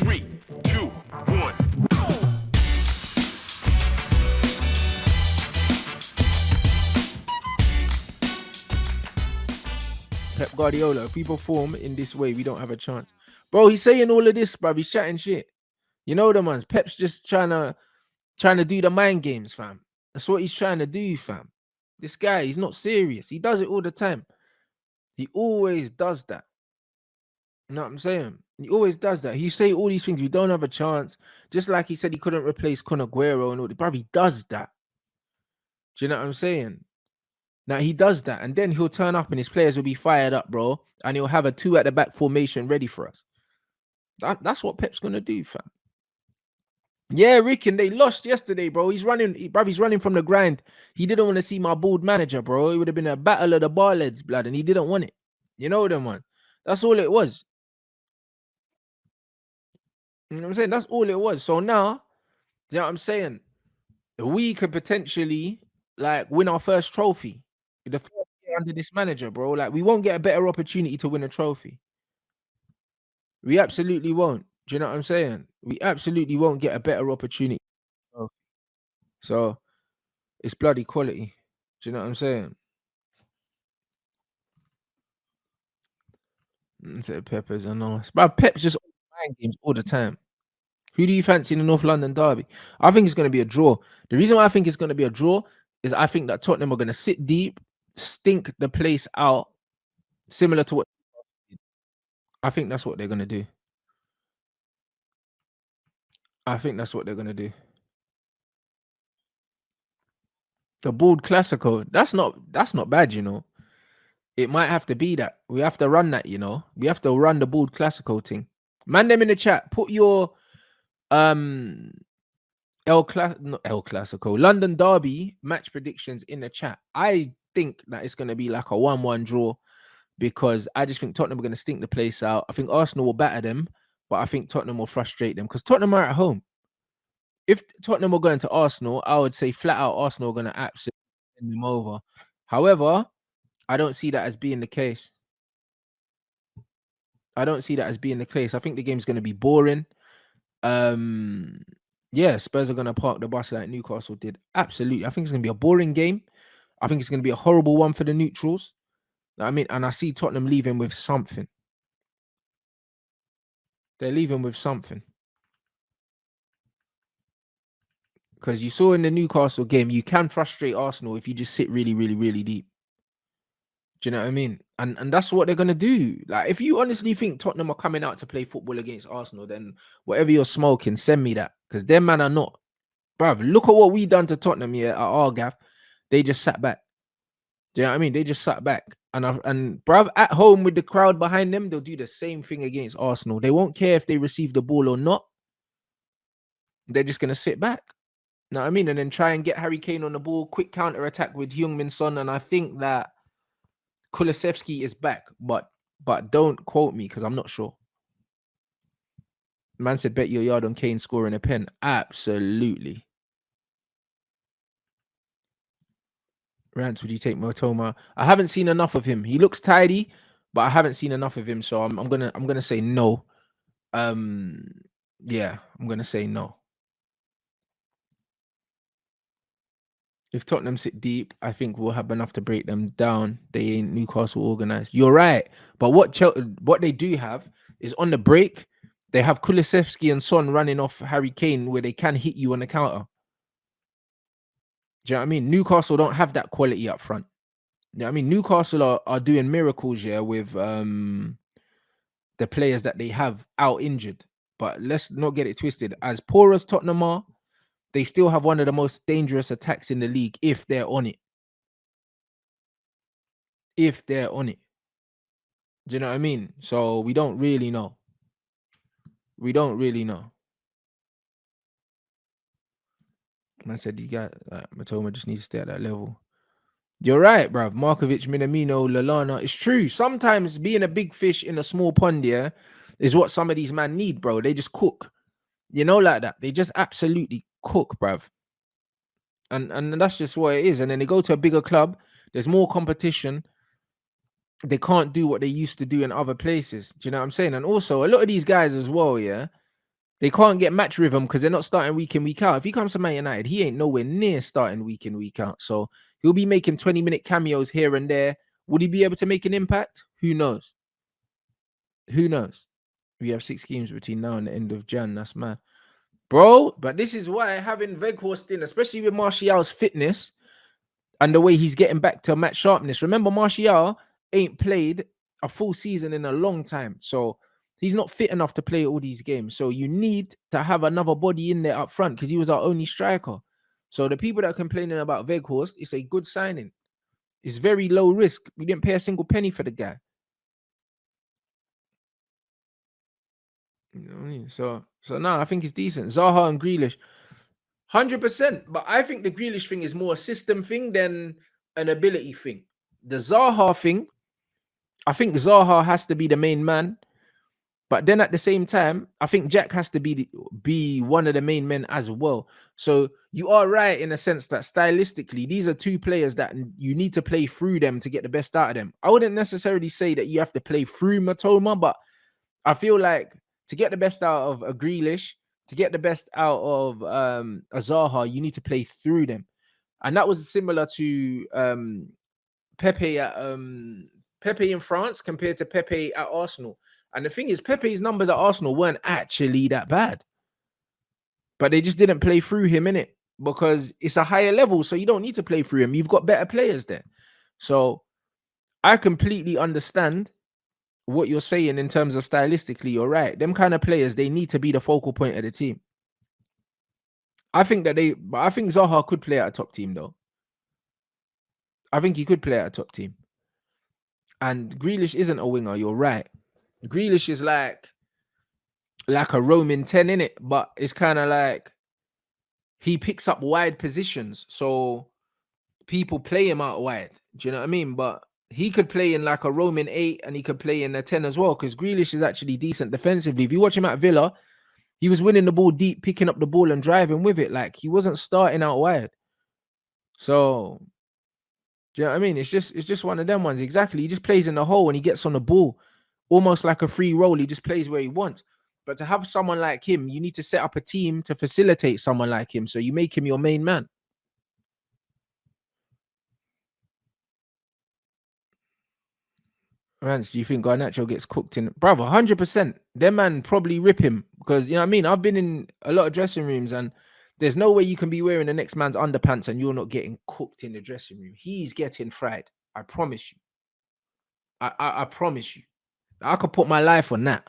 3, 2, 1. Pep Guardiola, if we perform in this way, we don't have a chance. Bro, he's saying all of this, bro. He's chatting shit. You know the ones. Pep's just trying to do the mind games, fam. That's what he's trying to do, fam. This guy, he's not serious. He does it all the time. He always does that. You know what I'm saying? He always does that. He say all these things. We don't have a chance. Just like he said he couldn't replace Kun Aguero and all that. Bro, he does that. Do you know what I'm saying? Now he does that, and then he'll turn up and his players will be fired up, bro, and he'll have a 2 at the back formation ready for us. That's what Pep's gonna do, fam. Yeah, Rick, and they lost yesterday, bro. He's running, he's running from the grind. He didn't want to see my bold manager, bro. It would have been a battle of the barleads, blood, and he didn't want it. You know them, man. That's all it was. You know what I'm saying? That's all it was. So now, you know what I'm saying? We could potentially like win our first trophy. The first year under this manager, bro. Like we won't get a better opportunity to win a trophy. We absolutely won't. Do you know what I'm saying? We absolutely won't get a better opportunity. So it's bloody quality. Do you know what I'm saying? Say Peppers are nice. But Pep's just mind games all the time. Who do you fancy in the North London derby? I think it's going to be a draw. The reason why I think it's going to be a draw is I think that Tottenham are going to sit deep, stink the place out, similar to what I think that's what they're going to do. I think that's what they're going to do. The Bald Classico, that's not bad, you know. It might have to be that. We have to run that, you know. We have to run the Bald Classico thing. Man, them in the chat, put your El Clasico, London Derby match predictions in the chat. I think that it's going to be like a 1-1 draw because I just think Tottenham are going to stink the place out. I think Arsenal will batter them, but I think Tottenham will frustrate them because Tottenham are at home. If Tottenham were going to Arsenal, I would say flat out Arsenal are going to absolutely send them over. However, I don't see that as being the case. I don't see that as being the case. I think the game's going to be boring. Yeah, Spurs are going to park the bus like Newcastle did. Absolutely. I think it's going to be a boring game. I think it's going to be a horrible one for the neutrals. I mean, and I see Tottenham leaving with something. They're leaving with something. Because you saw in the Newcastle game, you can frustrate Arsenal if you just sit really, really, really deep. Do you know what I mean? And that's what they're going to do. Like, if you honestly think Tottenham are coming out to play football against Arsenal, then whatever you're smoking, send me that. Because them man are not. Bruv, look at what we done to Tottenham here at Argaff. They just sat back. Do you know what I mean? They just sat back. And bruv, at home with the crowd behind them, they'll do the same thing against Arsenal. They won't care if they receive the ball or not. They're just going to sit back. You know what I mean? And then try and get Harry Kane on the ball. Quick counter-attack with Heung-min Son. And I think that Kulusevski is back. But don't quote me because I'm not sure. Man said bet your yard on Kane scoring a pen. Absolutely. Rants, would you take Matoma? I haven't seen enough of him. He looks tidy, but I haven't seen enough of him. So I'm gonna say no. Yeah, I'm gonna say no. If Tottenham sit deep, I think we'll have enough to break them down. They ain't Newcastle organized. You're right, but what they do have is on the break, they have Kulusevski and Son running off Harry Kane where they can hit you on the counter. Do you know what I mean? Newcastle don't have that quality up front. Yeah, I mean Newcastle are doing miracles, yeah, with the players that they have out injured. But let's not get it twisted. As poor as Tottenham are, they still have one of the most dangerous attacks in the league if they're on it. If they're on it. Do you know what I mean? So we don't really know. We don't really know. Man said you got Matoma just needs to stay at that level. You're right, bruv. Markovic, Minamino, Lallana. It's true. Sometimes being a big fish in a small pond, yeah, is what some of these men need, bro. They just cook. You know, like that. They just absolutely cook, bruv. And that's just what it is. And then they go to a bigger club. There's more competition. They can't do what they used to do in other places. Do you know what I'm saying? And also, a lot of these guys as well, yeah, They can't get match rhythm because they're not starting week in, week out. If he comes to Man United, he ain't nowhere near starting week in, week out. So he'll be making 20-minute cameos here and there. Would he be able to make an impact? Who knows? Who knows? We have 6 games between now and the end of Jan. That's mad. Bro, but this is why having Weghorst in, especially with Martial's fitness and the way he's getting back to match sharpness. Remember, Martial ain't played a full season in a long time. So he's not fit enough to play all these games. So you need to have another body in there up front because he was our only striker. So the people that are complaining about Weghorst, it's a good signing. It's very low risk. We didn't pay a single penny for the guy. You know what I mean? So now I think it's decent. Zaha and Grealish, 100%. But I think the Grealish thing is more a system thing than an ability thing. The Zaha thing, I think Zaha has to be the main man. But then at the same time, I think Jack has to be one of the main men as well. So you are right in a sense that stylistically, these are two players that you need to play through them to get the best out of them. I wouldn't necessarily say that you have to play through Matoma, but I feel like to get the best out of a Grealish, to get the best out of a Zaha, you need to play through them. And that was similar to Pepe at Pepe in France compared to Pepe at Arsenal. And the thing is, Pepe's numbers at Arsenal weren't actually that bad, but they just didn't play through him in it because it's a higher level, so you don't need to play through him. You've got better players there. So I completely understand what you're saying in terms of stylistically. You're right. Them kind of players, they need to be the focal point of the team. I think Zaha could play at a top team though. I think he could play at a top team. And Grealish isn't a winger. You're right. Grealish is like a roaming 10 in it, but it's kind of like he picks up wide positions, so people play him out wide. Do you know what I mean? But he could play in like a roaming 8 and he could play in a 10 as well because Grealish is actually decent defensively. If you watch him at Villa, he was winning the ball deep, picking up the ball and driving with it. Like he wasn't starting out wide. So do you know what I mean? It's just one of them ones. Exactly. He just plays in the hole and he gets on the ball, almost like a free roll. He just plays where he wants. But to have someone like him, you need to set up a team to facilitate someone like him. So you make him your main man. Rants, do you think Garnacho gets cooked in? Brother, 100%. Them man probably rip him because, you know what I mean? I've been in a lot of dressing rooms and there's no way you can be wearing the next man's underpants and you're not getting cooked in the dressing room. He's getting fried. I promise you. I promise you. I could put my life on that.